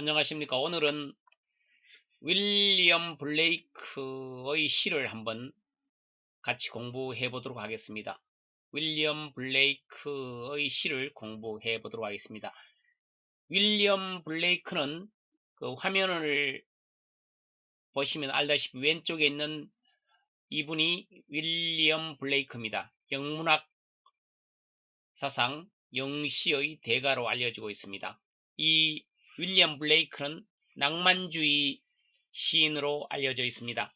안녕하십니까. 오늘은 윌리엄 블레이크의 시를 한번 같이 공부해 보도록 하겠습니다. 윌리엄 블레이크의 시를 공부해 보도록 하겠습니다. 윌리엄 블레이크는 그 화면을 보시면 알다시피 왼쪽에 있는 이분이 윌리엄 블레이크입니다. 영문학 사상 영시의 대가로 알려지고 있습니다. 이 윌리엄 블레이크는 낭만주의 시인으로 알려져 있습니다.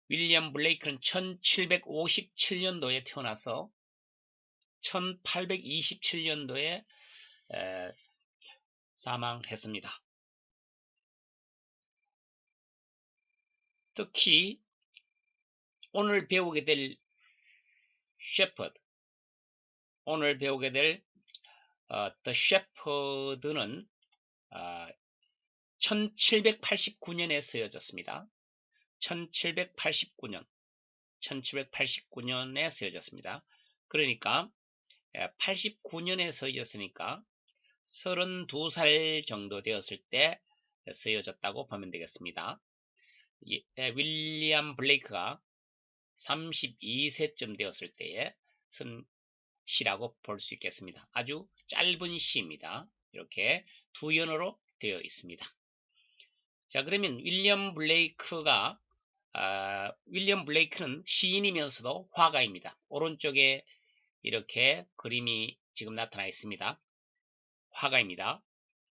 윌리엄 블레이크는 1757년도에 태어나서 1827년도에 사망했습니다. 특히 오늘 배우게 될 shepherd, 오늘 배우게 될 The Shepherd는 1789년에 쓰여졌습니다. 1789년에 쓰여졌습니다. 그러니까 89년에 쓰여졌으니까 32살 정도 되었을 때 쓰여졌다고 보면 되겠습니다. 윌리엄 블레이크가 32세쯤 되었을 때에 쓴 시라고 볼 수 있겠습니다. 아주 짧은 시입니다. 이렇게 두 연어로 되어 있습니다. 자, 그러면 윌리엄 블레이크는 시인이면서도 화가입니다. 오른쪽에 이렇게 그림이 지금 나타나 있습니다. 화가입니다.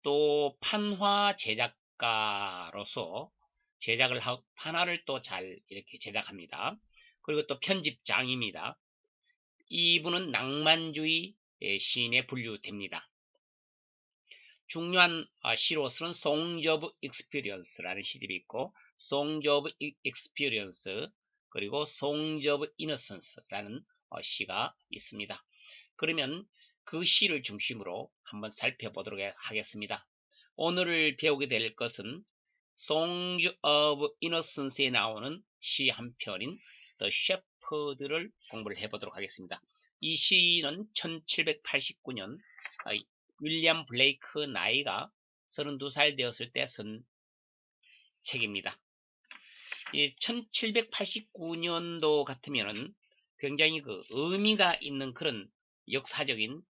또 판화 제작가로서 판화를 또 잘 이렇게 제작합니다. 그리고 또 편집장입니다. 이분은 낭만주의 시인에 분류됩니다. 중요한 시로서는 Songs of Experience라는 시집이 있고 Songs of Experience 그리고 Songs of Innocence라는 시가 있습니다. 그러면 그 시를 중심으로 한번 살펴보도록 하겠습니다. 오늘 배우게 될 것은 Songs of Innocence에 나오는 시 한 편인 The Shepherd를 공부를 해보도록 하겠습니다. 이 시는 1789년 윌리엄 블레이크 나이가 32살 되었을 때 쓴 책입니다. 이 1789년도 같으면은 굉장히 그 의미가 있는 그런 역사적인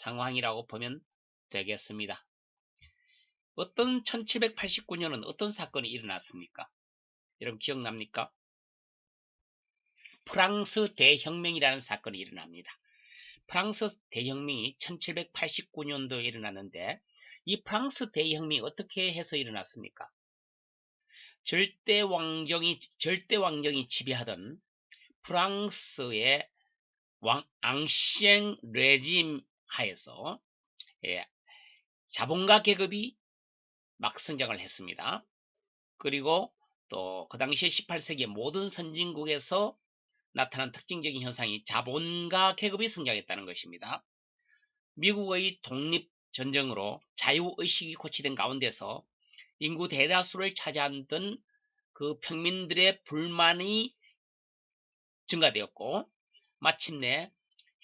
상황이라고 보면 되겠습니다. 어떤 1789년은 어떤 사건이 일어났습니까? 여러분 기억납니까? 프랑스 대혁명이라는 사건이 일어납니다. 프랑스 대혁명이 1789년도에 일어났는데 이 프랑스 대혁명이 어떻게 해서 일어났습니까? 절대 왕정이 지배하던 프랑스의 앙시eng 레짐 하에서 자본가 계급이 막 성장을 했습니다. 그리고 또 그 당시에 18세기 모든 선진국에서 나타난 특징적인 현상이 자본가 계급이 성장했다는 것입니다. 미국의 독립전쟁으로 자유의식이 고취된 가운데서 인구 대다수를 차지하던 그 평민들의 불만이 증가되었고 마침내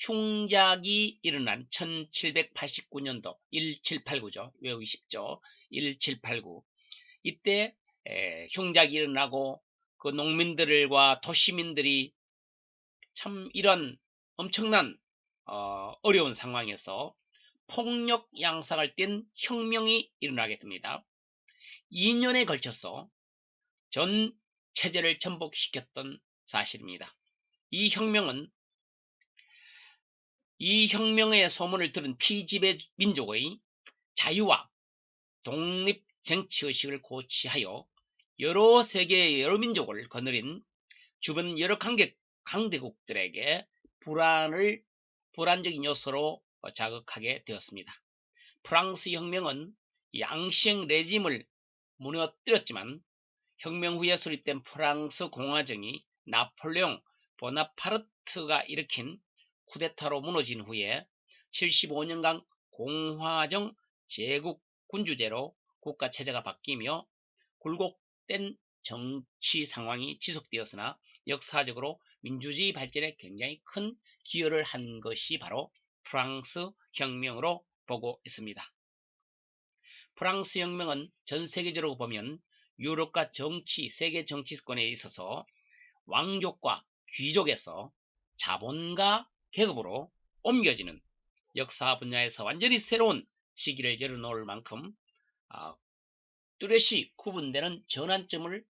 흉작이 일어난 1789년도 1789죠. 외우기 쉽죠. 1789 이때 흉작이 일어나고 그 농민들과 도시민들이 참 이런 엄청난 어려운 상황에서 폭력 양상을 띤 혁명이 일어나게 됩니다. 2년에 걸쳐서 전 체제를 전복시켰던 사실입니다. 이 혁명의 소문을 들은 피지배 민족의 자유와 독립 정치의식을 고취하여 여러 세계의 여러 민족을 거느린 주변 여러 강대국들에게 불안적인 요소로 자극하게 되었습니다. 프랑스 혁명은 앙시eng 레짐을 무너뜨렸지만 혁명 후에 수립된 프랑스 공화정이 나폴레옹 보나파르트가 일으킨 쿠데타로 무너진 후에 75년간 공화정 제국 군주제로 국가 체제가 바뀌며 굴곡된 정치 상황이 지속되었으나 역사적으로 민주주의 발전에 굉장히 큰 기여를 한 것이 바로 프랑스 혁명으로 보고 있습니다. 프랑스 혁명은 전 세계적으로 보면 유럽과 세계 정치권에 있어서 왕족과 귀족에서 자본가 계급으로 옮겨지는 역사 분야에서 완전히 새로운 시기를 열어놓을 만큼 뚜렷이 구분되는 전환점을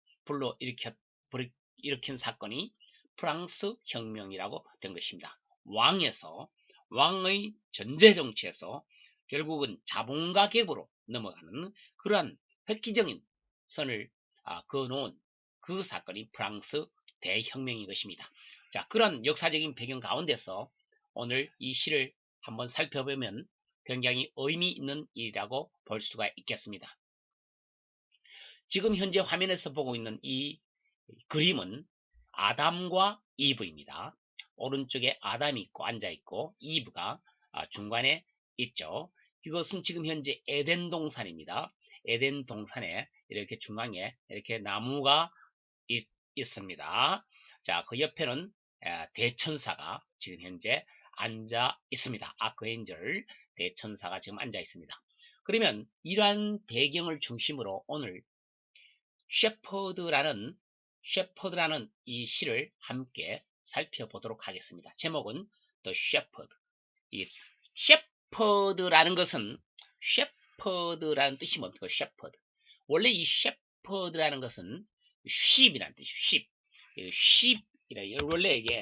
일으킨 사건이 프랑스 혁명이라고 된 것입니다. 왕의 전제 정치에서 결국은 자본가 계급으로 넘어가는 그러한 획기적인 선을 그어놓은 그 사건이 프랑스 대혁명인 것입니다. 자, 그런 역사적인 배경 가운데서 오늘 이 시를 한번 살펴보면 굉장히 의미 있는 일이라고 볼 수가 있겠습니다. 지금 현재 화면에서 보고 있는 이 그림은 아담과 이브입니다. 오른쪽에 아담이 있고 앉아있고 이브가 중간에 있죠. 이것은 지금 현재 에덴 동산입니다. 에덴 동산에 이렇게 중앙에 이렇게 나무가 있습니다. 자, 그 옆에는 대천사가 지금 현재 앉아 있습니다. 아크엔젤 대천사가 지금 앉아 있습니다. 그러면 이러한 배경을 중심으로 오늘 셰퍼드라는 이 시를 함께 살펴보도록 하겠습니다. 제목은 The Shepherd. 이 셰퍼드라는 것은 셰퍼드라는 뜻이 뭡니까? 셰퍼드. 원래 이 셰퍼드라는 것은 sheep이라는 뜻이에요. sheep. 원래 이게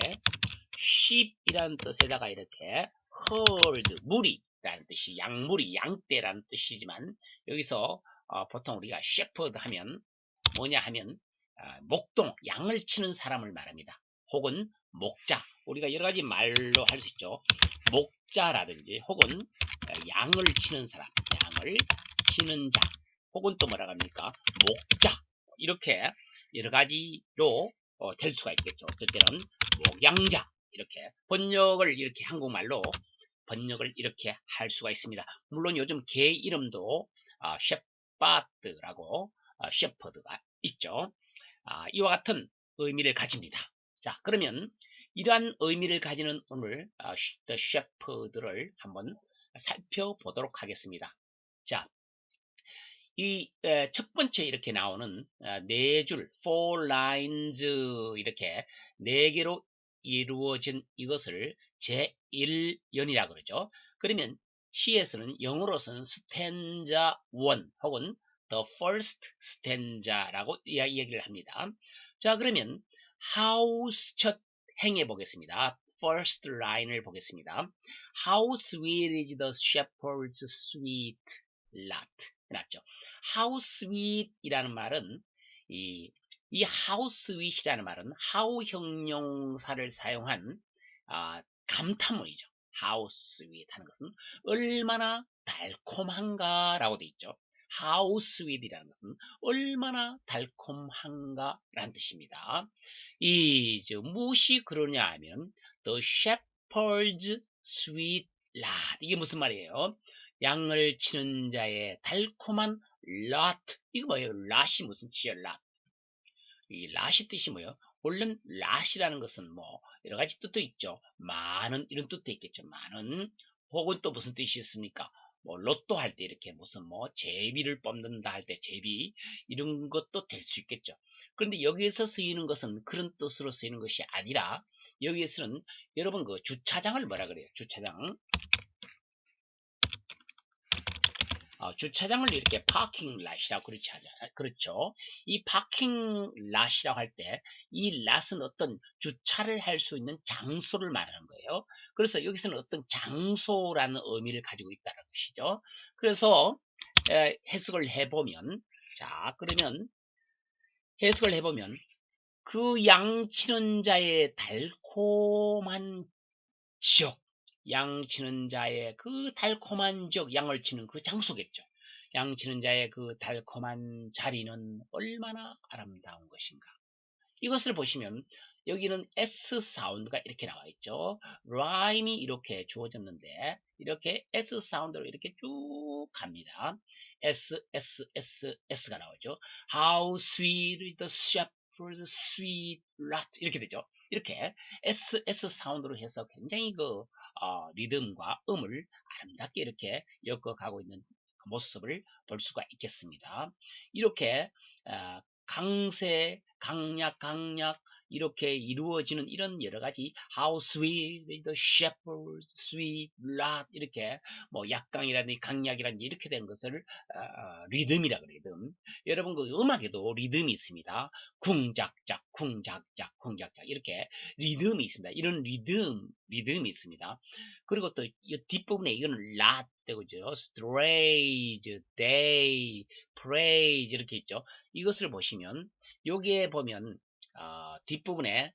sheep이라는 뜻에다가 이렇게 herd, 무리라는 뜻이 양무리, 양떼라는 뜻이지만 여기서 보통 우리가 shepherd 하면 뭐냐 하면 목동, 양을 치는 사람을 말합니다. 혹은 목자, 우리가 여러 가지 말로 할 수 있죠. 목자라든지 혹은 양을 치는 사람, 양을 치는 자, 혹은 또 뭐라 합니까? 목자, 이렇게 여러 가지로 될 수가 있겠죠. 어쨌든 목양자, 이렇게 번역을 이렇게 한국말로 번역을 이렇게 할 수가 있습니다. 물론 요즘 개 이름도 셰파드라고 셰퍼드가 있죠. 이와 같은 의미를 가집니다. 자, 그러면 이러한 의미를 가지는 오늘 The Shepherd를 한번 살펴보도록 하겠습니다. 자, 이 첫 번째 이렇게 나오는 네 줄, four lines 이렇게 네 개로 이루어진 이것을 제1연이라 그러죠. 그러면 시에서는 영어로서는 stanza 1 혹은 the first stanza라고 이야기를 합니다. 자, 그러면 house 첫 행해 보겠습니다. first line을 보겠습니다. How sweet is the shepherd's sweet lot. 해놨죠. How sweet 이라는 말은 이 how sweet이라는 말은 how 형용사를 사용한 감탄문이죠. How sweet 하는 것은 얼마나 달콤한가 라고 되어 있죠. How sweet 이라는 것은 얼마나 달콤한가 라는 뜻입니다. 무엇이 그러냐 하면 the shepherd's sweet lot, 이게 무슨 말이에요? 양을 치는 자의 달콤한 lot. 이거 뭐예요? lot이 무슨 뜻이에요? lot. 이 lot이 뜻이 뭐예요? 원래 lot이라는 것은 뭐 여러 가지 뜻도 있죠. 많은 이런 뜻도 있겠죠. 많은. 혹은 또 무슨 뜻이 있습니까? 뭐 로또 할 때 이렇게 무슨 뭐 제비를 뽑는다 할 때 제비 이런 것도 될 수 있겠죠. 그런데 여기에서 쓰이는 것은 그런 뜻으로 쓰이는 것이 아니라 여기에서는 여러분 그 주차장을 뭐라 그래요? 주차장. 주차장을 이렇게 파킹 랏이라고 그렇지 하잖아요. 그렇죠. 이 파킹 랏이라고 할 때 이 랏은 어떤 주차를 할 수 있는 장소를 말하는 거예요. 그래서 여기서는 어떤 장소라는 의미를 가지고 있다는 것이죠. 그래서 해석을 해보면, 자, 그러면 해석을 해보면 그 양치는 자의 달콤한 지역, 양치는 자의 그 달콤한 지역, 양을 치는 그 장소겠죠. 양치는 자의 그 달콤한 자리는 얼마나 아름다운 것인가. 이것을 보시면 여기는 S 사운드가 이렇게 나와 있죠. 라임이 이렇게 주어졌는데 이렇게 S 사운드로 이렇게 쭉 갑니다. S, S, S, S가 나오죠. How sweet is the shepherd's sweet lot. 이렇게 되죠. 이렇게 S, S 사운드로 해서 굉장히 리듬과 음을 아름답게 이렇게 엮어가고 있는 모습을 볼 수가 있겠습니다. 이렇게 강세, 강약 이렇게 이루어지는 이런 여러 가지 how sweet the shepherd, sweet lot 이렇게 뭐 약강이라든지 강약이라든지 이렇게 된 것을 리듬이라 그래요. 리듬. 여러분 그 음악에도 리듬이 있습니다. 쿵작작, 쿵작작, 쿵작작 이렇게 리듬이 있습니다. 이런 리듬이 있습니다. 그리고 또 이 뒷부분에 이거는 lot 되고죠. strange, day, praise 이렇게 있죠. 이것을 보시면 여기에 보면 뒷부분에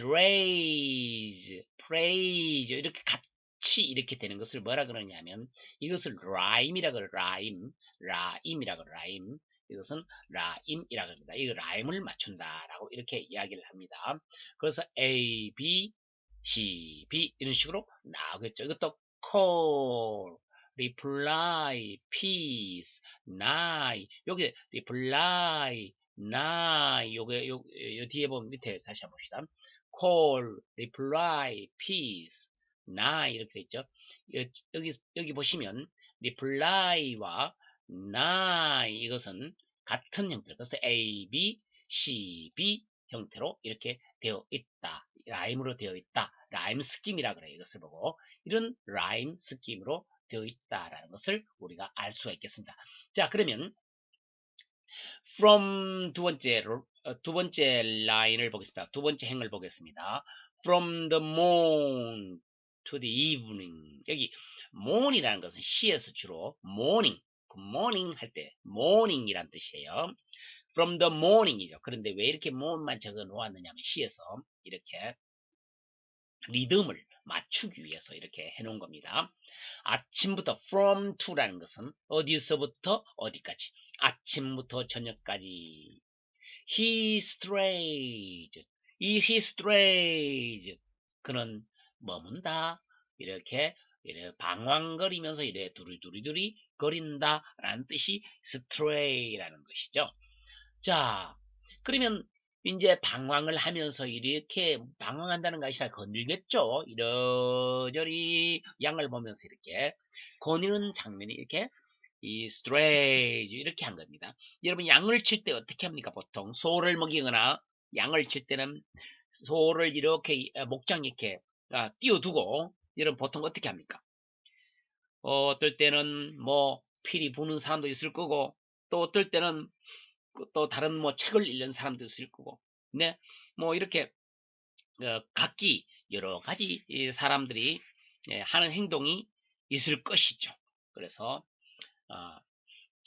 raise, praise 이렇게 같이 이렇게 되는 것을 뭐라 그러냐면 이것을 rhyme이라 그래요. rhyme이라 그래요. rhyme. 이것은 라임이라고 합니다. 이 라임을 맞춘다라고 이렇게 이야기를 합니다. 그래서 A, B, C, B 이런 식으로 나오겠죠. 이것도 call, reply, peace, night. 여기 reply, night. 요 뒤에 보면 밑에 다시 한번 봅시다. call, reply, peace, night 이렇게 돼 있죠. 여기 보시면 reply와 night 이것은 같은 형태. 그래서 A, B, C, B 형태로 이렇게 되어 있다. 라임으로 되어 있다. 라임 스킴이라 그래요. 이것을 보고 이런 라임 스킴으로 되어 있다라는 것을 우리가 알 수가 있겠습니다. 자, 그러면 from 두 번째 라인을 보겠습니다. 두 번째 행을 보겠습니다. from the morn to the evening. 여기 morning이라는 것은 시에서 주로 morning, good morning 할 때 morning이란 뜻이에요. from the morning이죠. 그런데 왜 이렇게 morning만 적어 놓았느냐면 시에서 이렇게 리듬을 맞추기 위해서 이렇게 해놓은 겁니다. 아침부터 from to라는 것은 어디서부터 어디까지 아침부터 저녁까지 he strayed he strayed 그는 머문다 이렇게 방황거리면서 이래 두리두리두리 거린다 라는 뜻이 stray라는 것이죠. 자, 그러면 이제 방황을 하면서 이렇게 방황한다는 것이 아니라 거닐겠죠. 이러저리 양을 보면서 이렇게 거니는 장면이 이렇게 이 스트레이지 이렇게 한 겁니다. 여러분 양을 칠 때 어떻게 합니까? 보통 소를 먹이거나 양을 칠 때는 소를 이렇게 목장 이렇게 띄워두고 여러분 보통 어떻게 합니까? 어떨 때는 뭐 필이 부는 사람도 있을 거고 또 어떨 때는 또 다른 뭐 책을 읽는 사람도 있을 거고, 네, 뭐 이렇게 각기 여러 가지 사람들이 하는 행동이 있을 것이죠. 그래서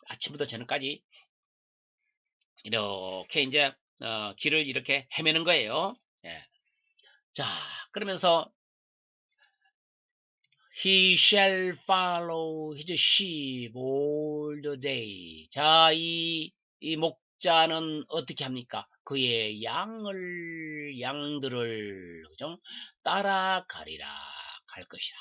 아침부터 저녁까지 이렇게 이제 길을 이렇게 헤매는 거예요. 예. 자, 그러면서 He shall follow his sheep all the day. 자, 이 목자는 어떻게 합니까? 그의 양들을, 그죠? 따라가리라, 갈 것이라.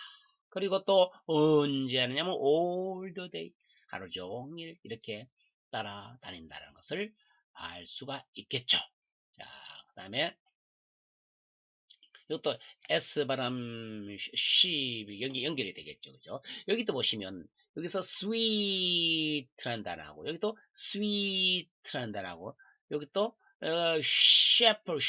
그리고 또 언제 하느냐면 all the day. 하루 종일 이렇게 따라다닌다는 것을 알 수가 있겠죠. 자, 그 다음에 이것도 S 발음 C 연결이 되겠죠. 그죠? 여기 또 보시면 여기서 sweet라는 단어하고 여기 또 sweet라는 단어하고 여기 또 shepherd,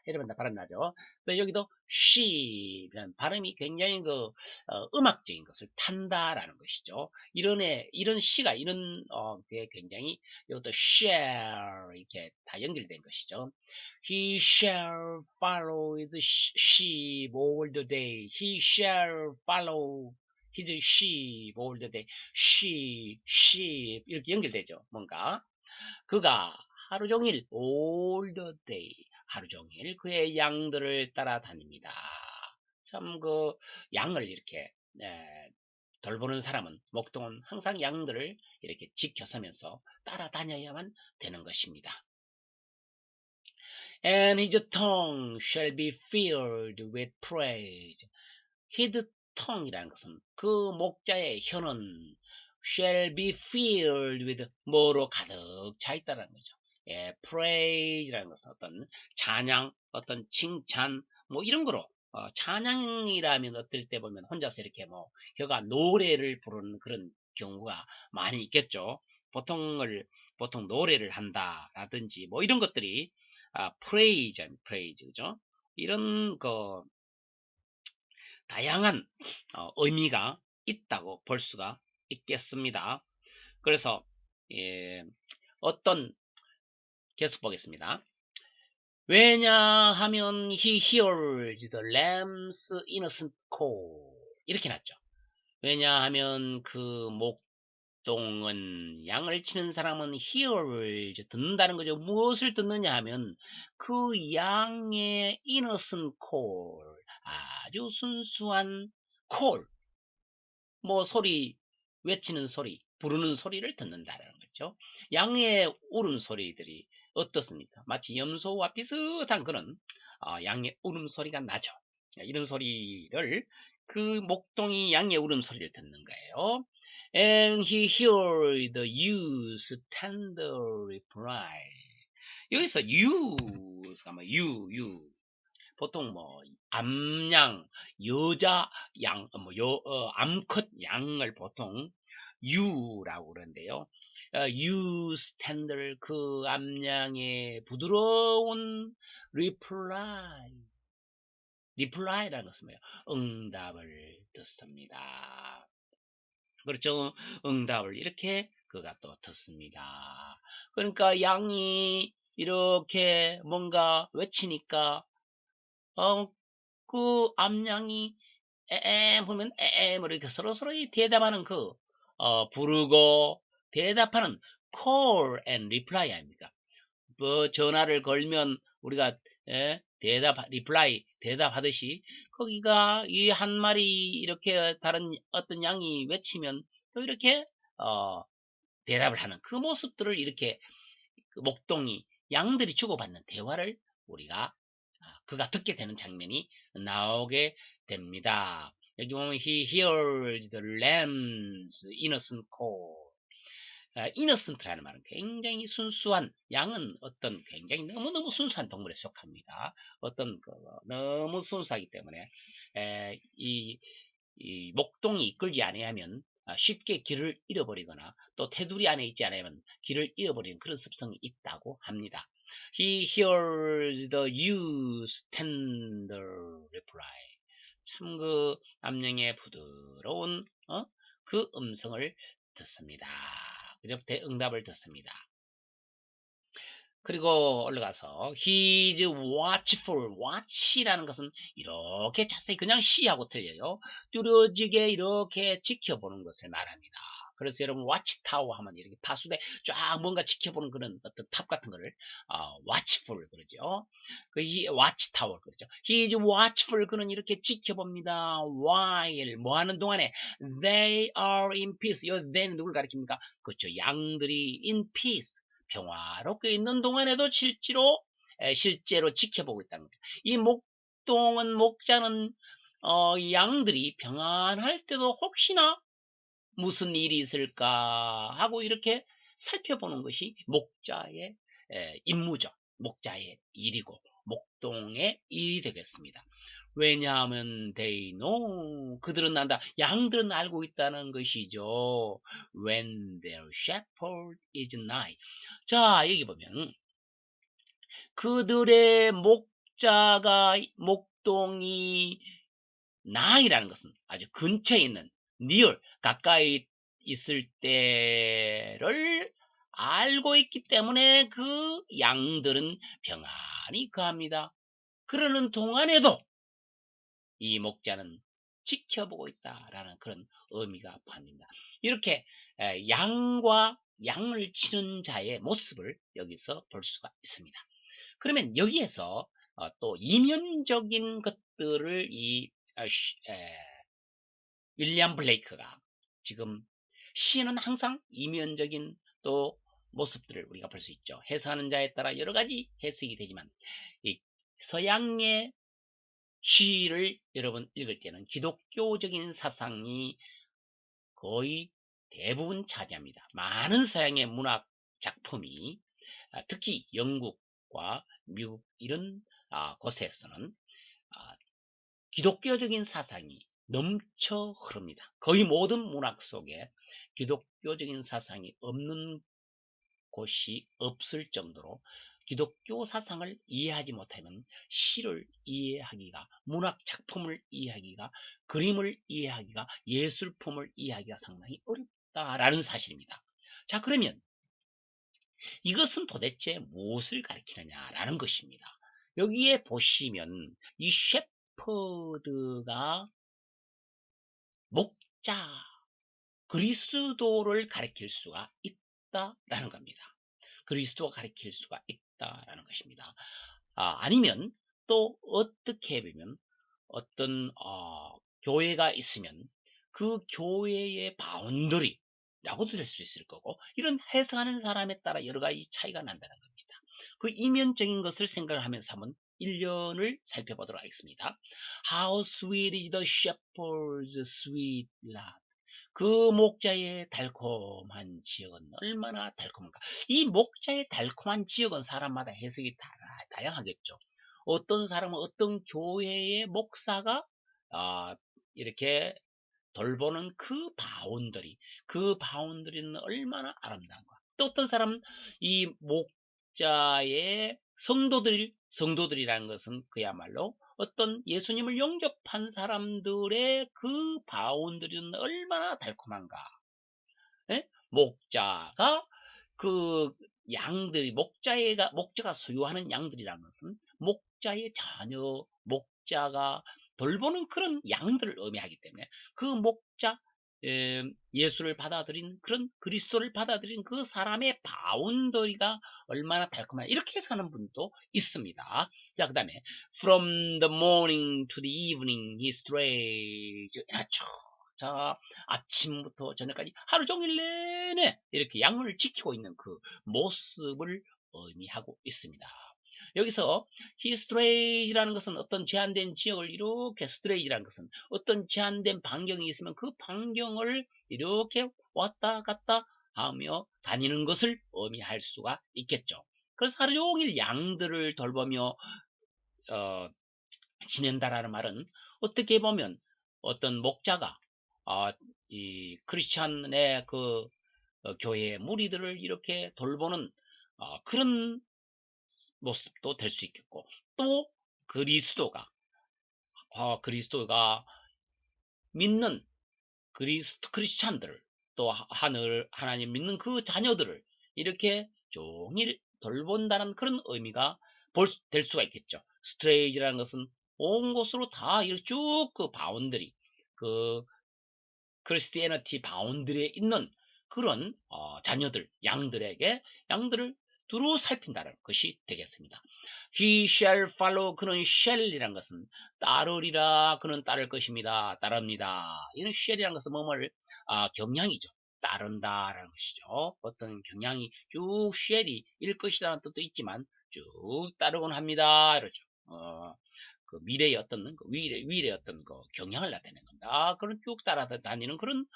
이러면 다 발음 나죠. 근데 여기도 she라는 발음이 굉장히 음악적인 것을 탄다라는 것이죠. 이런 시가 게 굉장히 이것도 share 이렇게 다 연결된 것이죠. He shall follow his sheep all the day. He shall follow his sheep all the day. sheep 이렇게 연결되죠. 뭔가 그가 하루 종일 all the day 하루 종일 그의 양들을 따라다닙니다. 참 양을 이렇게 돌보는 사람은 목동은 항상 양들을 이렇게 지켜서면서 따라다녀야만 되는 것입니다. And his tongue shall be filled with praise. His tongue이라는 것은 그 목자의 혀는 shall be filled with 뭐로 가득 차 있다는 거죠. praise라는 것은 어떤 찬양, 어떤 칭찬, 뭐 이런 거로 찬양이라면 어떨 때 보면 혼자서 이렇게 뭐 혀가 노래를 부르는 그런 경우가 많이 있겠죠. 보통 노래를 한다라든지 뭐 이런 것들이 프레이즈, 그죠? 이런 다양한 의미가 있다고 볼 수가 있겠습니다. 그래서 예, 어떤 계속 보겠습니다. 왜냐하면 he hears the lamb's innocent call 이렇게 났죠. 왜냐하면 그 목동은 양을 치는 사람은 hears 듣는다는 거죠. 무엇을 듣느냐 하면 그 양의 innocent call 아주 순수한 call 뭐 소리 외치는 소리 부르는 소리를 듣는다는 거죠. 양의 울음소리들이 어떻습니까? 마치 염소와 비슷한 그런 양의 울음소리가 나죠. 이런 소리를 그 목동이 양의 울음소리를 듣는 거예요. And he heard the youth's tender reply. 여기서 you가 뭐 보통 뭐 암양, 여자 양, 암컷 양을 보통 유라고 그러는데요. 유 스탠들 그 암양의 부드러운 리플라이라는 것은 뭐예요? 응답을 듣습니다. 그렇죠? 응답을 이렇게 그가 또 듣습니다. 그러니까 양이 이렇게 뭔가 외치니까 그 암양이 보면 이렇게 서로서로 대답하는 부르고 대답하는 call and reply 아닙니까? 뭐 전화를 걸면 우리가 대답하듯이 거기가 이 한 마리 이렇게 다른 어떤 양이 외치면 또 이렇게 대답을 하는 그 모습들을 이렇게 그 목동이 양들이 주고받는 대화를 우리가 그가 듣게 되는 장면이 나오게 됩니다. 여기 보면 he hears the lamb's innocent call. innocent라는 말은 굉장히 순수한 양은 어떤 굉장히 너무너무 순수한 동물에 속합니다. 너무 순수하기 때문에 이 목동이 이끌지 아니하면 쉽게 길을 잃어버리거나 또 테두리 안에 있지 않으면 길을 잃어버리는 그런 습성이 있다고 합니다. He hears the youth's tender reply. 참 그 암령의 부드러운 그 음성을 듣습니다. 그죠? 대응답을 듣습니다. 그리고 올라가서 He's watchful. watch라는 것은 이렇게 자세히 그냥 시하고 틀려요. 뚜렷지게 이렇게 지켜보는 것을 말합니다. 그래서 여러분 watchtower 하면 이렇게 파수대 쫙 뭔가 지켜보는 그런 어떤 탑 같은 거를 watchful 그러죠. 이 watchtower 그러죠. He's watchful. 그는 이렇게 지켜봅니다. while 뭐 하는 동안에 they are in peace. 이 they는 누굴 가리킵니까? 그렇죠. 양들이 in peace. 평화롭게 있는 동안에도 실제로 지켜보고 있다는 겁니다. 이 목자는 양들이 평안할 때도 혹시나 무슨 일이 있을까 하고 이렇게 살펴보는 것이 목자의 임무죠. 목자의 일이고 목동의 일이 되겠습니다. 왜냐하면 they know 그들은 안다. 양들은 알고 있다는 것이죠. When their shepherd is nigh. 자, 여기 보면 그들의 목동이 nigh라는 것은 아주 근처에 있는 near 가까이 있을 때를 알고 있기 때문에 그 양들은 평안히 거합니다. 그러는 동안에도 이 목자는 지켜보고 있다라는 그런 의미가 포함됩니다. 이렇게 양을 치는 자의 모습을 여기서 볼 수가 있습니다. 그러면 여기에서 또 이면적인 것들을 윌리엄 블레이크가 지금 시는 항상 이면적인 또 모습들을 우리가 볼 수 있죠. 해석하는 자에 따라 여러 가지 해석이 되지만 이 서양의 시를 여러분 읽을 때는 기독교적인 사상이 거의 대부분 차지합니다. 많은 서양의 문학 작품이 특히 영국과 미국 이런 곳에서는 기독교적인 사상이 넘쳐 흐릅니다. 거의 모든 문학 속에 기독교적인 사상이 없는 곳이 없을 정도로 기독교 사상을 이해하지 못하면 시를 이해하기가, 문학 작품을 이해하기가, 그림을 이해하기가, 예술품을 이해하기가 상당히 어렵다라는 사실입니다. 자, 그러면 이것은 도대체 무엇을 가리키느냐라는 것입니다. 여기에 보시면 이 셰퍼드가 목자, 그리스도를 가리킬 수가 있다라는 겁니다. 그리스도가 가리킬 수가 있다라는 것입니다. 아니면 또 어떻게 보면 어떤 교회가 있으면 그 교회의 바운더리라고도 될 수 있을 거고, 이런 해석하는 사람에 따라 여러 가지 차이가 난다는 겁니다. 그 이면적인 것을 생각하면서 한번 1년을 살펴보도록 하겠습니다. How sweet is the shepherd's sweet love. 그 목자의 달콤한 지역은 얼마나 달콤한가. 이 목자의 달콤한 지역은 사람마다 해석이 다양하겠죠. 어떤 사람은 어떤 교회의 목사가 이렇게 돌보는 그 바운더리는 얼마나 아름다운가. 또 어떤 사람은 이 목자의 성도들이라는 것은 그야말로 어떤 예수님을 영접한 사람들의 그 바운더리는 얼마나 달콤한가. 예? 목자가 그 목자가 소유하는 양들이라는 것은 목자의 자녀, 목자가 돌보는 그런 양들을 의미하기 때문에 그 목자, 예수를 받아들인 그런 그리스도를 받아들인 그 사람의 바운더리가 얼마나 달콤한, 이렇게 해석하는 분도 있습니다. 자, 그 다음에 from the morning to the evening he strays. 자, 아침부터 저녁까지 하루 종일 내내 이렇게 양문을 지키고 있는 그 모습을 의미하고 있습니다. 여기서 he strays라는 것은 어떤 제한된 지역을 이렇게, strays라는 것은 어떤 제한된 반경이 있으면 그 반경을 이렇게 왔다 갔다 하며 다니는 것을 의미할 수가 있겠죠. 그래서 하루 종일 양들을 돌보며 지낸다라는 말은 어떻게 보면 어떤 목자가 이 크리스찬의 그 교회의 무리들을 이렇게 돌보는 그런 모습도 될 수 있겠고, 또 그리스도가 믿는 크리스찬들을, 또 하나님 믿는 그 자녀들을 이렇게 종일 돌본다는 그런 의미가 될 수가 있겠죠. 스트레이지라는 것은 온 곳으로 다 쭉 그 바운더리, 그 크리스티애니티 바운드리에 있는 그런 자녀들, 양들을 두루 살핀다는 것이 되겠습니다. He shall follow. 그는 shall이란 것은 따르리라, 그는 따를 것입니다, 따릅니다. 이런 shall이란 것은 뭐를 경향이죠. 따른다라는 것이죠. 어떤 경향이 쭉 shall이 일 것이라는 뜻도 있지만 쭉 따르곤 합니다, 이러죠. 그 미래의 어떤 위의 어떤 그 경향을 나타내는 겁니다. 그런 쭉 따라다니는 그런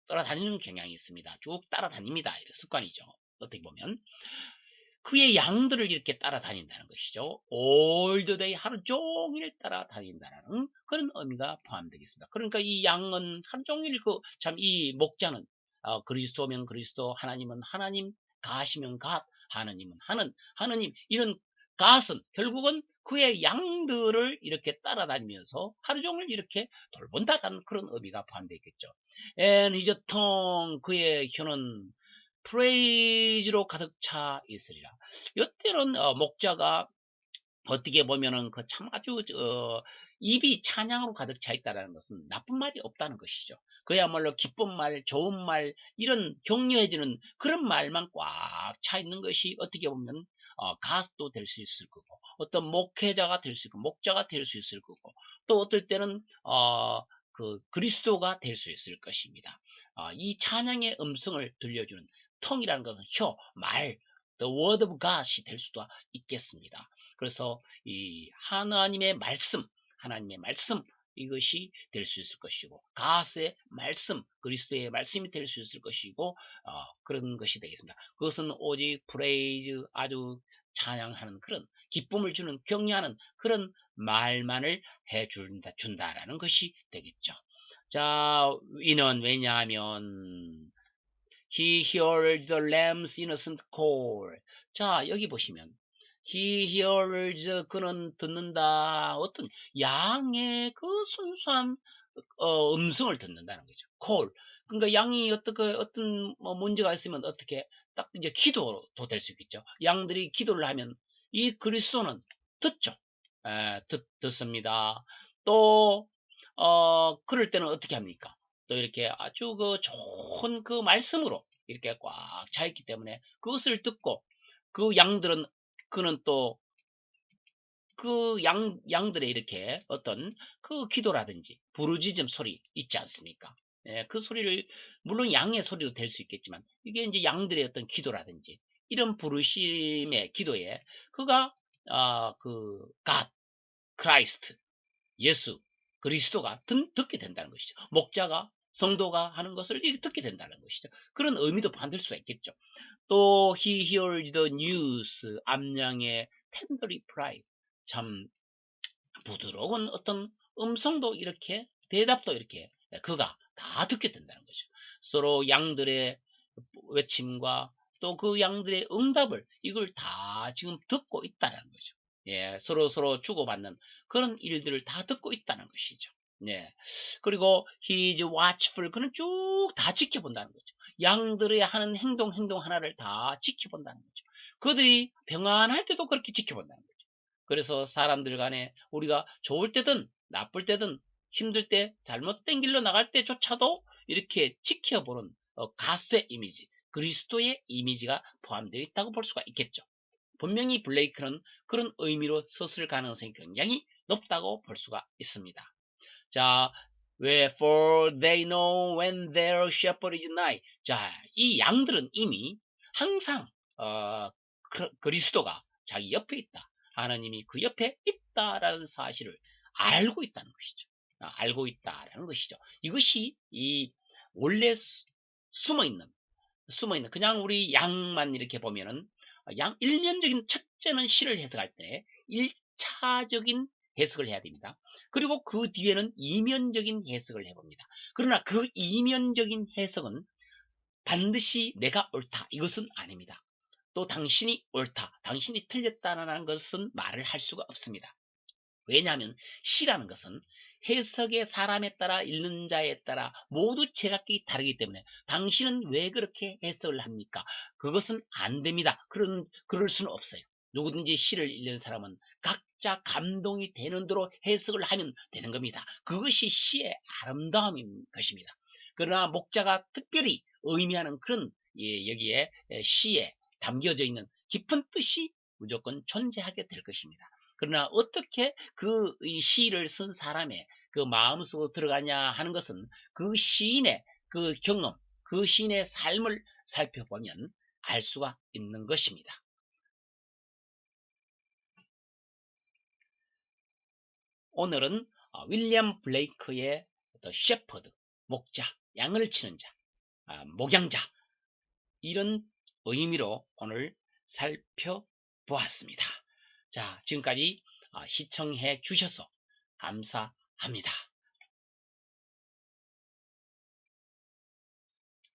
따라다니는 경향이 있습니다. 쭉 따라다닙니다. 이런 습관이죠. 어떻게 보면 그의 양들을 이렇게 따라다닌다는 것이죠. all the day, 하루 종일 따라다닌다는 그런 의미가 포함되겠습니다. 그러니까 이 양은 하루 종일 이 목자는 그리스도면 그리스도, 하나님은 하나님, 가시면 갓, 하느님은 하느님, 이런 갓은 결국은 그의 양들을 이렇게 따라다니면서 하루 종일 이렇게 돌본다는 그런 의미가 포함되어 있겠죠. And his tongue, 그의 혀는 프레이즈로 가득 차 있으리라. 이때는 목자가 어떻게 보면은 그 참 아주 입이 찬양으로 가득 차 있다는 것은 나쁜 말이 없다는 것이죠. 그야말로 기쁜 말, 좋은 말, 이런 격려해주는 그런 말만 꽉 차 있는 것이 어떻게 보면 가수도 될 수 있을 거고, 어떤 목회자가 될 수 있고, 목자가 될 수 있을 거고, 또 어떨 때는 그 그리스도가 될 수 있을 것입니다. 이 찬양의 음성을 들려주는 텅이라는 것은 말, the word of God이 될 수도 있겠습니다. 그래서 이 하나님의 말씀 이것이 될 수 있을 것이고, 가스의 말씀, 그리스도의 말씀이 될 수 있을 것이고, 그런 것이 되겠습니다. 그것은 오직 프레이즈, 아주 찬양하는 그런 기쁨을 주는, 격려하는 그런 말만을 준다라는 것이 되겠죠. 자, 이는 왜냐하면 He hears the lamb's innocent call. 자, 여기 보시면 He hears, 그는 듣는다. 어떤 양의 그 순수한 음성을 듣는다는 거죠. call. 그러니까 양이 어떤 문제가 있으면 어떻게 딱 이제 기도도 될 수 있겠죠. 양들이 기도를 하면 이 그리스도는 듣죠. 듣습니다. 또 그럴 때는 어떻게 합니까? 또 이렇게 아주 그 좋은 그 말씀으로 이렇게 꽉 차 있기 때문에 그것을 듣고 그 양들은 그는 또 그 양들의 이렇게 어떤 그 기도라든지 부르짖음 소리 있지 않습니까? 예, 그 소리를 물론 양의 소리도 될 수 있겠지만 이게 이제 양들의 어떤 기도라든지 이런 부르심의 기도에 그가 그 God, 크라이스트, 예수, 그리스도가 듣게 된다는 것이죠. 목자가 성도가 하는 것을 듣게 된다는 것이죠. 그런 의미도 받을 수가 있겠죠. 또 he hears the news, 암양의 tenderly pride, 참 부드러운 어떤 음성도 이렇게 대답도 이렇게 그가 다 듣게 된다는 거죠. 서로 양들의 외침과 또 그 양들의 응답을 이걸 다 지금 듣고 있다는 거죠. 예, 서로 주고받는 그런 일들을 다 듣고 있다는 것이죠. 예. 그리고 he is watchful, 그는 쭉 다 지켜본다는 거죠. 양들의 하는 행동 하나를 다 지켜본다는 거죠. 그들이 평안할 때도 그렇게 지켜본다는 거죠. 그래서 사람들 간에 우리가 좋을 때든 나쁠 때든 힘들 때 잘못된 길로 나갈 때조차도 이렇게 지켜보는 가스의 이미지, 그리스도의 이미지가 포함되어 있다고 볼 수가 있겠죠. 분명히 블레이크는 그런 의미로 썼을 가능성이 굉장히 높다고 볼 수가 있습니다. 자, for they know when their shepherd is nigh. 자, 이 양들은 이미 항상 그리스도가 자기 옆에 있다. 하나님이 그 옆에 있다라는 사실을 알고 있다는 것이죠. 알고 있다라는 것이죠. 이것이 이 원래 숨어있는 그냥 우리 양만 이렇게 보면은 일면적인 첫째는 시를 해석할 때 1차적인 해석을 해야 됩니다. 그리고 그 뒤에는 이면적인 해석을 해봅니다. 그러나 그 이면적인 해석은 반드시 내가 옳다 이것은 아닙니다. 또 당신이 옳다, 당신이 틀렸다는 것은 말을 할 수가 없습니다. 왜냐하면 시라는 것은 해석의 사람에 따라 읽는 자에 따라 모두 제각기 다르기 때문에 당신은 왜 그렇게 해석을 합니까? 그것은 안 됩니다. 그럴 수는 없어요. 누구든지 시를 읽는 사람은 각자 감동이 되는 대로 해석을 하면 되는 겁니다. 그것이 시의 아름다움인 것입니다. 그러나 목자가 특별히 의미하는 그런 여기에 시에 담겨져 있는 깊은 뜻이 무조건 존재하게 될 것입니다. 그러나 어떻게 그 이 시를 쓴 사람의 그 마음속으로 들어가냐 하는 것은 그 시인의 그 경험, 그 시인의 삶을 살펴보면 알 수가 있는 것입니다. 오늘은 윌리엄 블레이크의 The Shepherd, 목자, 양을 치는 자, 목양자, 이런 의미로 오늘 살펴보았습니다. 자, 지금까지 시청해 주셔서 감사합니다.